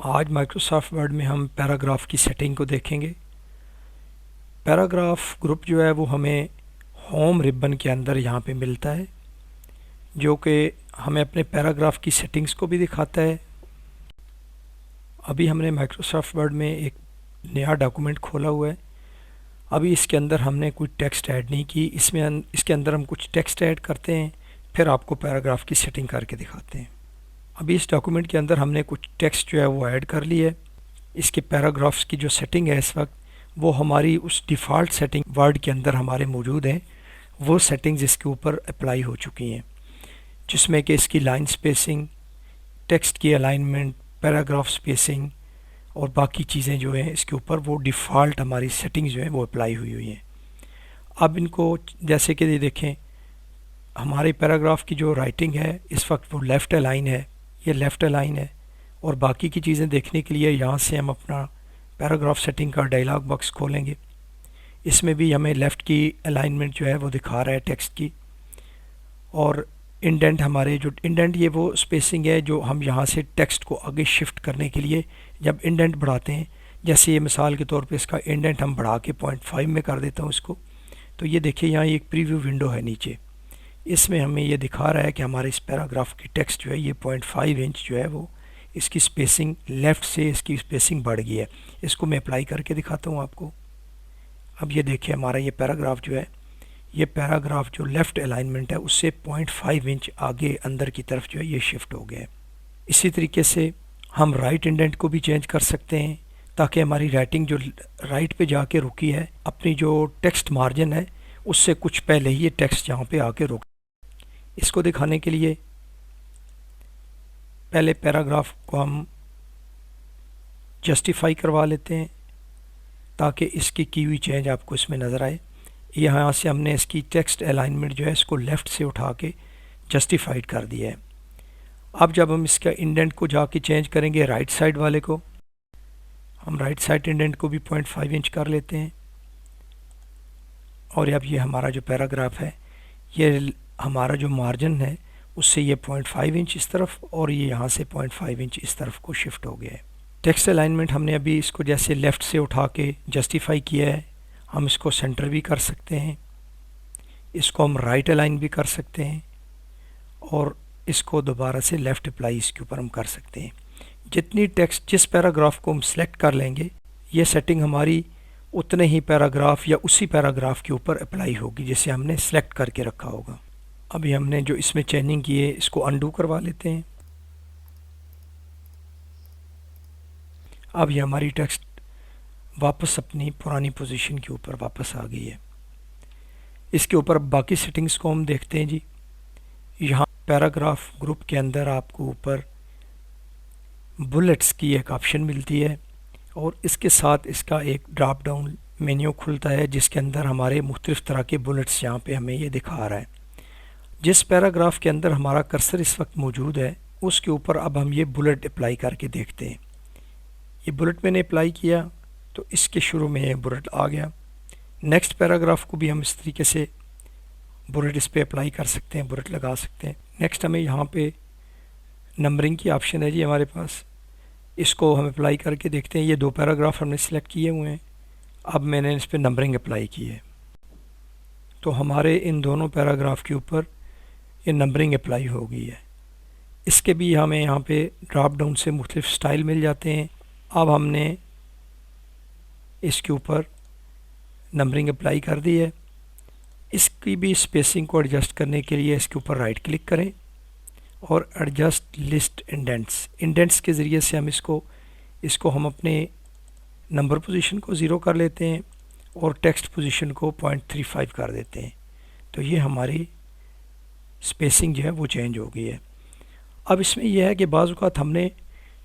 आज Microsoft word में हम पैराग्राफ की सेटिंग को देखेंगे। पैराग्राफ ग्रुप जो है वो हमें होम रिबन के अंदर यहाँ पे मिलता है, जो कि हमें अपने पैराग्राफ की सेटिंग्स को भी दिखाता है। अभी हमने माइक्रोसॉफ्ट वर्ड में एक नया डॉक्यूमेंट खोला हुआ है। अभी इसके अंदर हमने कोई टेक्स्ट ऐड नहीं की, इसके अंदर हम कुछ टेक्स्ट ऐड करते हैं, फिर आपको पैराग्राफ की सेटिंग करके दिखाते हैं। अभी इस डॉक्यूमेंट के अंदर हमने कुछ टेक्स्ट जो है वो ऐड कर लिया है। इसके पैराग्राफ्स की जो सेटिंग है इस वक्त वो हमारी उस डिफ़ॉल्ट सेटिंग वर्ड के अंदर हमारे मौजूद हैं। वो सेटिंग्स इसके ऊपर अप्लाई हो चुकी हैं, जिसमें कि इसकी लाइन स्पेसिंग, टेक्स्ट की अलाइनमेंट, पैराग्राफ स्पेसिंग और बाकी चीज़ें जो हैं इसके ऊपर वो डिफ़ॉल्ट हमारी सेटिंग्स जो हैं वो अप्लाई हुई हैं। अब इनको जैसे कि ये देखें, हमारे पैराग्राफ की जो राइटिंग है इस वक्त वो लेफ़्ट अलाइन है, ये लेफ़्ट अलाइन है। और बाकी की चीज़ें देखने के लिए यहाँ से हम अपना पैराग्राफ सेटिंग का डायलॉग बॉक्स खोलेंगे। इसमें भी हमें लेफ़्ट की अलाइनमेंट जो है वो दिखा रहा है टेक्स्ट की। और इंडेंट, हमारे जो इंडेंट ये वो स्पेसिंग है जो हम यहाँ से टेक्स्ट को आगे शिफ्ट करने के लिए जब इंडेंट बढ़ाते हैं, जैसे ये मिसाल के तौर पे इसका इंडेंट हम बढ़ा के 0.5 में कर देता हूँ इसको। तो ये देखिए यहाँ एक प्रीव्यू विंडो है नीचे, इसमें हमें ये दिखा रहा है कि हमारे इस पैराग्राफ की टेक्स्ट जो है ये 0.5 इंच जो है वो इसकी स्पेसिंग लेफ़्ट से इसकी स्पेसिंग बढ़ गई है। इसको मैं अप्लाई करके दिखाता हूँ आपको। अब ये देखिए हमारा ये पैराग्राफ जो है, ये पैराग्राफ जो लेफ़्ट अलाइनमेंट है उससे 0.5 इंच आगे अंदर की तरफ जो है ये शिफ्ट हो गया है। इसी तरीके से हम राइट इंडेंट को भी चेंज कर सकते हैं, ताकि हमारी राइटिंग जो राइट पे जाके रुकी है, अपनी जो टेक्स्ट मार्जिन है उससे कुछ पहले ही ये टेक्स्ट यहाँ पे आके रुक। इसको दिखाने के लिए पहले पैराग्राफ को हम जस्टिफाई करवा लेते हैं, ताकि इसकी की हुई चेंज आपको इसमें नज़र आए। यहाँ से हमने इसकी टेक्स्ट अलाइनमेंट जो है इसको लेफ़्ट से उठा के जस्टिफाइड कर दिया है। अब जब हम इसका इंडेंट को जाके चेंज करेंगे राइट साइड वाले को, हम राइट साइड इंडेंट को भी 0.5 इंच कर लेते हैं। और अब ये हमारा जो पैराग्राफ है, ये हमारा जो मार्जिन है उससे ये 0.5 इंच इस तरफ और ये यहाँ से 0.5 इंच इस तरफ को शिफ्ट हो गया है। टेक्स्ट अलाइनमेंट हमने अभी इसको जैसे लेफ़्ट से उठा के जस्टिफाई किया है, हम इसको सेंटर भी कर सकते हैं, इसको हम राइट अलाइन भी कर सकते हैं और इसको दोबारा से लेफ़्ट अप्लाई इसके ऊपर हम कर सकते हैं। जितनी टेक्स्ट जिस पैराग्राफ को हम सिलेक्ट कर लेंगे, ये सेटिंग हमारी उतने ही पैराग्राफ या उसी पैराग्राफ के ऊपर अप्लाई होगी जिसे हमने सेलेक्ट करके रखा होगा। अभी हमने जो इसमें चेंजिंग की है इसको अनडू करवा लेते हैं। अब ये हमारी टेक्स्ट वापस अपनी पुरानी पोजीशन के ऊपर वापस आ गई है। इसके ऊपर बाकी सेटिंग्स को हम देखते हैं जी। यहाँ पैराग्राफ ग्रुप के अंदर आपको ऊपर बुलेट्स की एक ऑप्शन मिलती है और इसके साथ इसका एक ड्रॉप डाउन मेन्यू खुलता है, जिसके अंदर हमारे मुख्तलिफ़ तरह के बुलेट्स यहाँ पे हमें ये दिखा रहा है। जिस पैराग्राफ के अंदर हमारा कर्सर इस वक्त मौजूद है उसके ऊपर अब हम ये बुलेट अप्लाई करके देखते हैं। ये बुलेट मैंने अप्लाई किया तो इसके शुरू में ये बुलेट आ गया। नेक्स्ट पैराग्राफ को भी हम इस तरीके से बुलेट इस पर अप्लाई कर सकते हैं, बुलेट लगा सकते हैं। नेक्स्ट हमें यहाँ पे नंबरिंग की ऑप्शन है जी हमारे पास, इसको हम अप्लाई करके देखते हैं। ये दो पैराग्राफ हमने सेलेक्ट किए हुए हैं, अब मैंने इस पर नंबरिंग अप्लाई की है तो हमारे इन दोनों पैराग्राफ के ऊपर ये नंबरिंग अप्लाई हो गई है। इसके भी हमें यहाँ पे ड्रॉप डाउन से मुख्तलिफ स्टाइल मिल जाते हैं। अब हमने इसके ऊपर नंबरिंग अप्लाई कर दी है। इसकी भी स्पेसिंग को एडजस्ट करने के लिए इसके ऊपर राइट क्लिक करें और एडजस्ट लिस्ट इंडेंट्स के ज़रिए से हम इसको हम अपने नंबर पोजीशन को 0 कर लेते हैं और टेक्स्ट पोजीशन को 0.35 कर देते हैं। तो ये हमारी स्पेसिंग जो है वो चेंज हो गई है। अब इसमें यह है कि बाज़ औक़ात हमने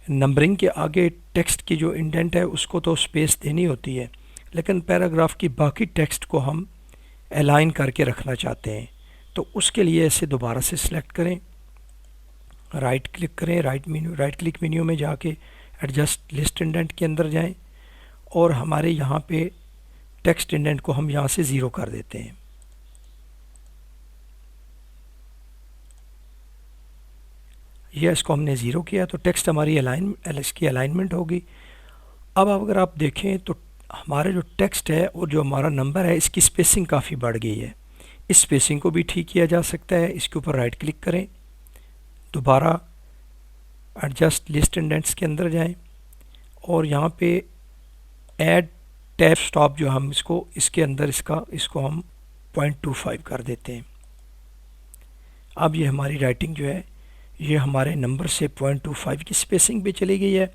नंबरिंग के आगे टेक्स्ट की जो इंडेंट है उसको तो स्पेस देनी होती है, लेकिन पैराग्राफ की बाकी टेक्स्ट को हम अलाइन करके रखना चाहते हैं। तो उसके लिए इसे दोबारा से सिलेक्ट करें, राइट क्लिक करें, राइट क्लिक मेन्यू में जाके एडजस्ट लिस्ट इंडेंट के अंदर जाएं और हमारे यहाँ पे टेक्स्ट इंडेंट को हम यहाँ से 0 कर देते हैं। या इसको हमने ज़ीरो किया तो टेक्स्ट हमारी इसकी अलाइनमेंट होगी। अब अगर आप देखें तो हमारा जो टेक्स्ट है और जो हमारा नंबर है इसकी स्पेसिंग काफ़ी बढ़ गई है। इस स्पेसिंग को भी ठीक किया जा सकता है। इसके ऊपर राइट क्लिक करें, दोबारा एडजस्ट लिस्ट इंडेंट्स के अंदर जाएं और यहाँ पे ऐड टैब स्टॉप जो हम इसके अंदर इसको हम 0.25 कर देते हैं। अब ये हमारी राइटिंग जो है ये हमारे नंबर से 0.25 की स्पेसिंग पे चली गई है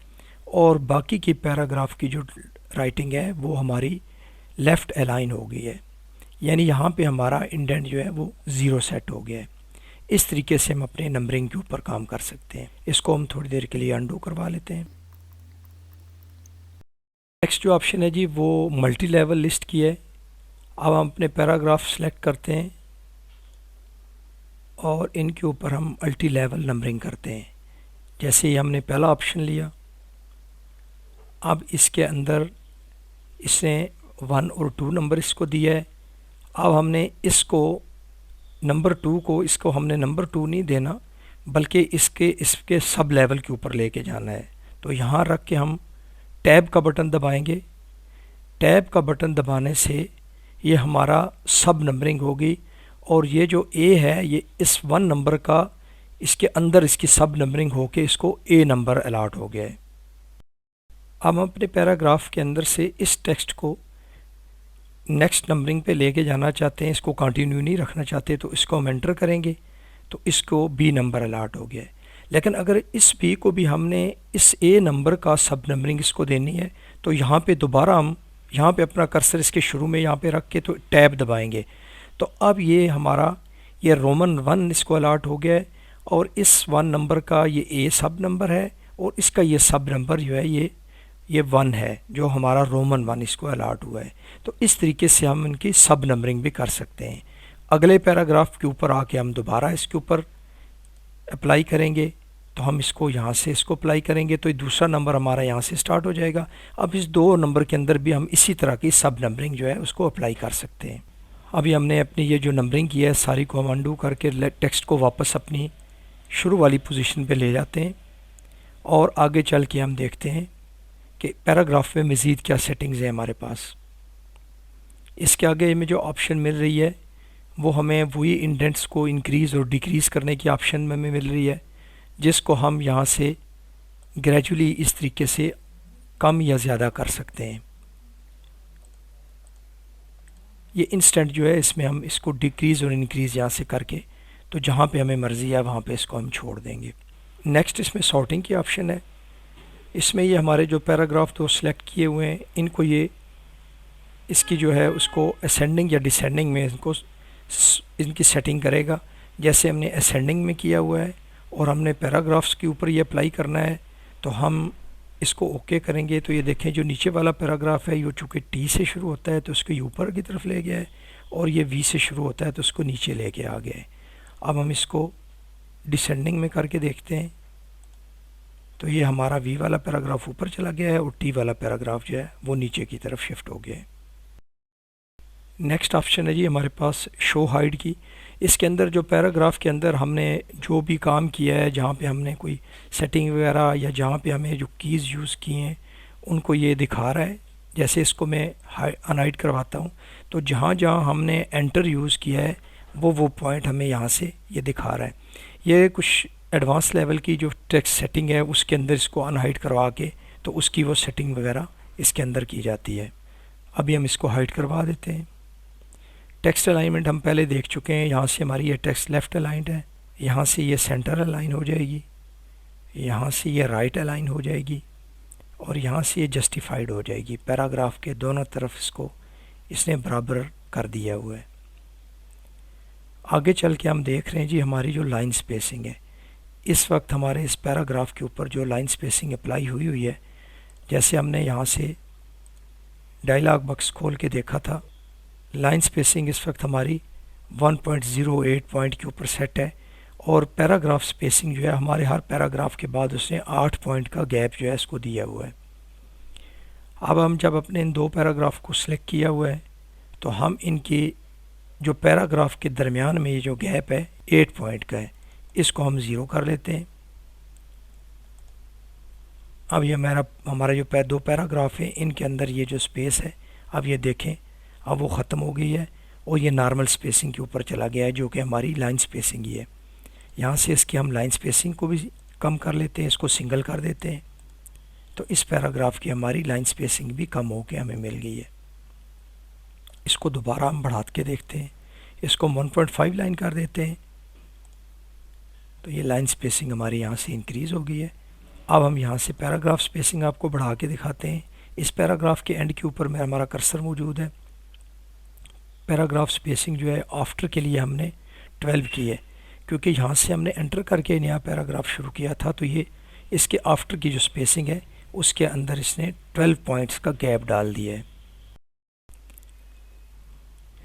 और बाकी की पैराग्राफ की जो राइटिंग है वो हमारी लेफ़्ट अलाइन हो गई है, यानी यहाँ पे हमारा इंडेंट जो है वो ज़ीरो सेट हो गया है। इस तरीके से हम अपने नंबरिंग के ऊपर काम कर सकते हैं। इसको हम थोड़ी देर के लिए अंडू करवा लेते हैं। नेक्स्ट जो ऑप्शन है जी वो मल्टी लेवल लिस्ट की है। अब हम अपने पैराग्राफ सेलेक्ट करते हैं और इनके ऊपर हम मल्टी लेवल नंबरिंग करते हैं। जैसे ही हमने पहला ऑप्शन लिया, अब इसके अंदर इसने 1 और 2 नंबर इसको दिया है। अब हमने इसको नंबर 2 को इसको हमने नंबर 2 नहीं देना बल्कि इसके सब लेवल के ऊपर लेके जाना है। तो यहाँ रख के हम टैब का बटन दबाएंगे। टैब का बटन दबाने से ये हमारा सब नंबरिंग होगी और ये जो ए है ये इस 1 नंबर का इसके अंदर इसकी सब नंबरिंग होके इसको ए नंबर अलॉट हो गया है। अब हम अपने पैराग्राफ के अंदर से इस टेक्स्ट को नेक्स्ट नंबरिंग पे लेके जाना चाहते हैं, इसको कंटिन्यू नहीं रखना चाहते, तो इसको हम एंटर करेंगे तो इसको बी नंबर अलॉट हो गया है। लेकिन अगर इस बी को भी हमने इस ए नंबर का सब नंबरिंग इसको देनी है तो यहाँ पे दोबारा हम यहाँ पे अपना कर्सर इसके शुरू में यहाँ पे रख के तो टैब दबाएंगे तो अब ये हमारा ये रोमन 1 इसको अलॉट हो गया है और इस 1 नंबर का ये ए सब नंबर है और इसका ये सब नंबर जो है ये 1 है जो हमारा रोमन 1 इसको अलॉट हुआ है। तो इस तरीके से हम इनकी सब नंबरिंग भी कर सकते हैं। अगले पैराग्राफ के ऊपर आके हम दोबारा इसके ऊपर अप्लाई करेंगे तो हम इसको यहाँ से इसको अप्लाई करेंगे तो ये दूसरा नंबर हमारा यहाँ से स्टार्ट हो जाएगा। अब इस 2 नंबर के अंदर भी हम इसी तरह की सब नंबरिंग जो है उसको अप्लाई कर सकते हैं। अभी हमने अपनी ये जो नंबरिंग की है सारी को हम अंडू करके टेक्स्ट को वापस अपनी शुरू वाली पोजीशन पे ले जाते हैं और आगे चल के हम देखते हैं कि पैराग्राफ में मज़ीद क्या सेटिंग्स हैं हमारे पास। इसके आगे में जो ऑप्शन मिल रही है वो हमें वही इंडेंट्स को इंक्रीज़ और डिक्रीज़ करने की ऑप्शन में हमें मिल रही है, जिसको हम यहाँ से ग्रेजुअली इस तरीके से कम या ज़्यादा कर सकते हैं। ये इंस्टेंट जो है इसमें हम इसको डिक्रीज़ और इंक्रीज़ यहाँ से करके तो जहाँ पे हमें मर्ज़ी है वहाँ पे इसको हम छोड़ देंगे। नेक्स्ट इसमें सॉर्टिंग की ऑप्शन है। इसमें ये हमारे जो पैराग्राफ तो सिलेक्ट किए हुए हैं इनको ये इसकी जो है उसको असेंडिंग या डिसेंडिंग में इनकी सेटिंग करेगा। जैसे हमने असेंडिंग में किया हुआ है और हमने पैराग्राफ्स के ऊपर ये अप्लाई करना है तो हम इसको ओके करेंगे तो ये देखें जो नीचे वाला पैराग्राफ है ये चूँकि टी से शुरू होता है तो इसको ये ऊपर की तरफ ले गया है और ये वी से शुरू होता है तो इसको नीचे लेके आ गया है। अब हम इसको डिसेंडिंग में करके देखते हैं तो ये हमारा वी वाला पैराग्राफ ऊपर चला गया है और टी वाला पैराग्राफ जो है वो नीचे की तरफ शिफ्ट हो गया है। नेक्स्ट ऑप्शन है जी हमारे पास शो हाइड की। इसके अंदर जो पैराग्राफ के अंदर हमने जो भी काम किया है, जहाँ पे हमने कोई सेटिंग वगैरह या जहाँ पे हमें जो कीज़ यूज़ किए हैं उनको ये दिखा रहा है। जैसे इसको मैं अनहाइड करवाता हूँ तो जहाँ जहाँ हमने एंटर यूज़ किया है वो पॉइंट हमें यहाँ से ये दिखा रहा है। ये कुछ एडवांस लेवल की जो टेक्स्ट सेटिंग है उसके अंदर इसको अनहाइड करवा के तो उसकी वो सेटिंग वगैरह इसके अंदर की जाती है। अभी हम इसको हाइड करवा देते हैं। टेक्स्ट अलाइनमेंट हम पहले देख चुके हैं। यहाँ से हमारी ये टेक्स्ट लेफ़्ट अलाइंड है, यहाँ से ये सेंटर अलाइन हो जाएगी, यहाँ से ये राइट अलाइन हो जाएगी और यहाँ से ये जस्टिफाइड हो जाएगी। पैराग्राफ के दोनों तरफ इसने बराबर कर दिया हुआ है। आगे चल के हम देख रहे हैं जी हमारी जो लाइन स्पेसिंग है, इस वक्त हमारे इस पैराग्राफ के ऊपर जो लाइन स्पेसिंग अप्लाई हुई है, जैसे हमने यहाँ से डायलॉग बॉक्स खोल के देखा था, लाइन स्पेसिंग इस वक्त हमारी 1.08 पॉइंट के ऊपर सेट है और पैराग्राफ स्पेसिंग जो है हमारे हर पैराग्राफ के बाद उसने 8 पॉइंट का गैप जो है इसको दिया हुआ है। अब हम जब अपने इन 2 पैराग्राफ को सिलेक्ट किया हुआ है तो हम इनकी जो पैराग्राफ के दरमियान में ये जो गैप है 8 पॉइंट का है, इसको हम 0 कर लेते हैं। अब ये हमारा जो दो पैराग्राफ है इनके अंदर ये जो स्पेस है, अब ये देखें अब वो ख़त्म हो गई है और ये नॉर्मल स्पेसिंग के ऊपर चला गया है जो कि हमारी लाइन स्पेसिंग ही है। यहाँ से इसकी हम लाइन स्पेसिंग को भी कम कर लेते हैं, इसको सिंगल कर देते हैं, तो इस पैराग्राफ की हमारी लाइन स्पेसिंग भी कम हो के हमें मिल गई है। इसको दोबारा हम बढ़ा के देखते हैं, इसको 1.5 लाइन कर देते हैं, तो ये लाइन स्पेसिंग हमारी यहाँ से इंक्रीज़ हो गई है। अब हम यहाँ से पैराग्राफ स्पेसिंग आपको बढ़ा के दिखाते हैं। इस पैराग्राफ के एंड के ऊपर में हमारा कर्सर मौजूद है। पैराग्राफ स्पेसिंग जो है आफ्टर के लिए हमने 12 की है, क्योंकि यहाँ से हमने एंटर करके नया पैराग्राफ शुरू किया था, तो ये इसके आफ्टर की जो स्पेसिंग है उसके अंदर इसने 12 पॉइंट्स का गैप डाल दिया है।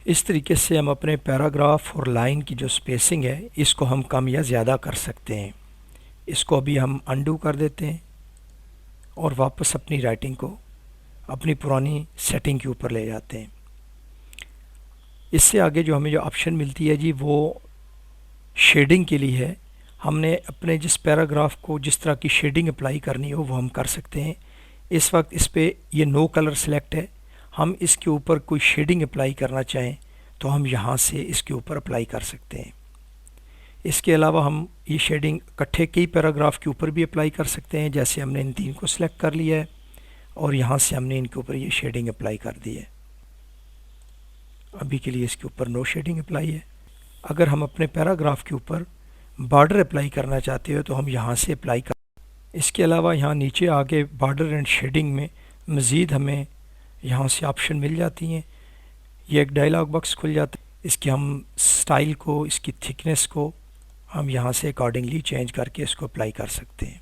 इस तरीके से हम अपने पैराग्राफ और लाइन की जो स्पेसिंग है इसको हम कम या ज़्यादा कर सकते हैं। इसको अभी हम अंडू कर देते हैं और वापस अपनी राइटिंग को अपनी पुरानी सेटिंग के ऊपर ले जाते हैं। इससे आगे जो हमें जो ऑप्शन मिलती है जी वो शेडिंग के लिए है। हमने अपने जिस पैराग्राफ को जिस तरह की शेडिंग अप्लाई करनी हो वो हम कर सकते हैं। इस वक्त इस पे ये नो कलर सेलेक्ट है, हम इसके ऊपर कोई शेडिंग अप्लाई करना चाहें तो हम यहाँ से इसके ऊपर अप्लाई कर सकते हैं। इसके अलावा हम ये शेडिंग इकट्ठे कई पैराग्राफ के ऊपर भी अप्लाई कर सकते हैं, जैसे हमने इन 3 को सिलेक्ट कर लिया है और यहाँ से हमने इनके ऊपर ये शेडिंग अप्लाई कर दी है। अभी के लिए इसके ऊपर नो शेडिंग अप्लाई है। अगर हम अपने पैराग्राफ के ऊपर बॉर्डर अप्लाई करना चाहते हो तो हम यहाँ से अप्लाई कर। इसके अलावा यहाँ नीचे आगे बॉर्डर एंड शेडिंग में मज़ीद हमें यहाँ से ऑप्शन मिल जाती हैं। ये एक डायलॉग बॉक्स खुल जाता है, इसके हम स्टाइल को, इसकी थिकनेस को हम यहाँ से अकॉर्डिंगली चेंज करके इसको अप्लाई कर सकते हैं।